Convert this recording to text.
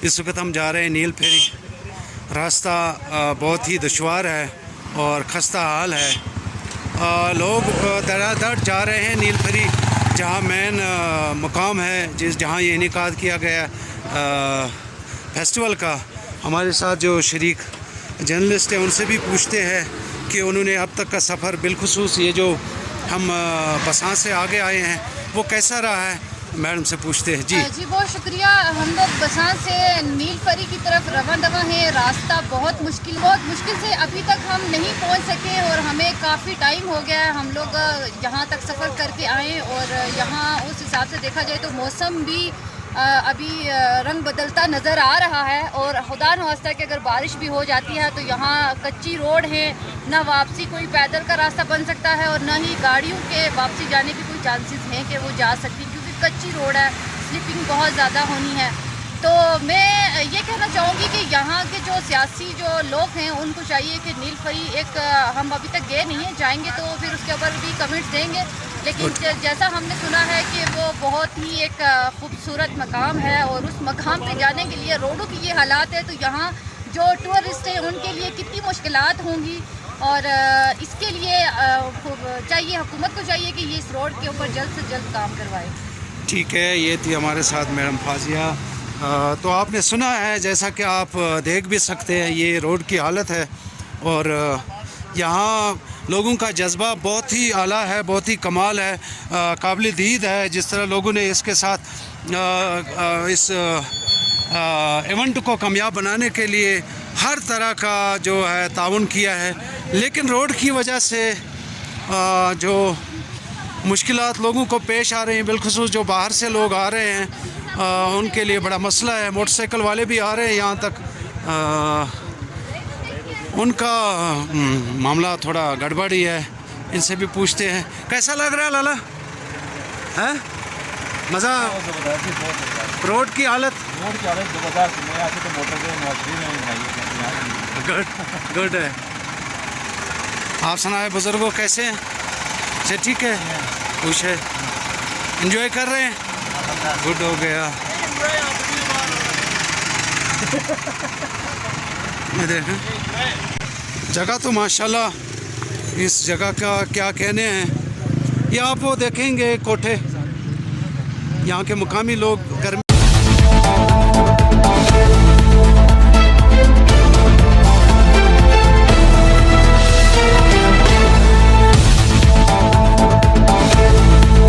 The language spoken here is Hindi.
इस वक्त हम जा रहे हैं नील फेरी। रास्ता बहुत ही दुश्वार है और ख़स्ता हाल है। लोग दरादर जा रहे हैं नील फेरी, जहाँ मेन मुकाम है जहाँ ये इनेकाद किया गया फेस्टिवल का। हमारे साथ जो शरीक जर्नलिस्ट हैं उनसे भी पूछते हैं कि उन्होंने अब तक का सफ़र, बिलखुसूस ये जो हम बसां से आगे आए हैं, वो कैसा रहा है। मैडम से पूछते हैं। जी बहुत शुक्रिया। हम लोग बसां से नील फेरी की तरफ रवाना दवा हैं। रास्ता बहुत मुश्किल से अभी तक हम नहीं पहुंच सके और हमें काफ़ी टाइम हो गया है। हम लोग यहाँ तक सफ़र करके आए और यहाँ उस हिसाब से देखा जाए तो मौसम भी अभी रंग बदलता नज़र आ रहा है। और खुदा न वास्ता कि अगर बारिश भी हो जाती है तो यहाँ कच्ची रोड है, ना वापसी कोई पैदल का रास्ता बन सकता है और ना ही गाड़ियों के वापसी जाने की कोई चांसेस हैं कि वो जा सकती, क्योंकि कच्ची रोड है, स्लिपिंग बहुत ज़्यादा होनी है। तो मैं ये कहना चाहूँगी कि यहाँ के जो सियासी जो लोग हैं उनको चाहिए कि नील फेरी एक, हम अभी तक गए नहीं हैं, जाएंगे तो फिर उसके ऊपर भी कमेंट्स देंगे, लेकिन जैसा हमने सुना है कि वो बहुत ही एक खूबसूरत मकाम है और उस मकाम पे जाने के लिए रोडों की ये हालात है, तो यहाँ जो टूरिस्ट हैं उनके लिए कितनी मुश्किलात होंगी। और इसके लिए चाहिए, हुकूमत को चाहिए कि ये इस रोड के ऊपर जल्द से जल्द काम करवाए। ठीक है, ये थी हमारे साथ मैडम फाजिया। तो आपने सुना है, जैसा कि आप देख भी सकते हैं, ये रोड की हालत है और यहाँ लोगों का जज्बा बहुत ही आला है, बहुत ही कमाल है, काबिल दीद है। जिस तरह लोगों ने इसके साथ इस इवेंट को कामयाब बनाने के लिए हर तरह का जो है ताउन किया है, लेकिन रोड की वजह से जो मुश्किलात लोगों को पेश आ रही हैं, बिलखुसूस जो बाहर से लोग आ रहे हैं उनके लिए बड़ा मसला है। मोटरसाइकिल वाले भी आ रहे हैं यहाँ तक, उनका मामला थोड़ा गड़बड़ी है। इनसे भी पूछते हैं कैसा लग रहा है लाला, है मज़ा? रोड की हालत गुड है। आप सुनाए बुज़ुर्गों कैसे हैं? अच्छा ठीक है, खुश है, एंजॉय कर रहे हैं, गुड हो गया। जगह तो माशाल्लाह, इस जगह का क्या कहने हैं। ये आप वो देखेंगे कोठे, यहाँ के मुकामी लोग गर्मी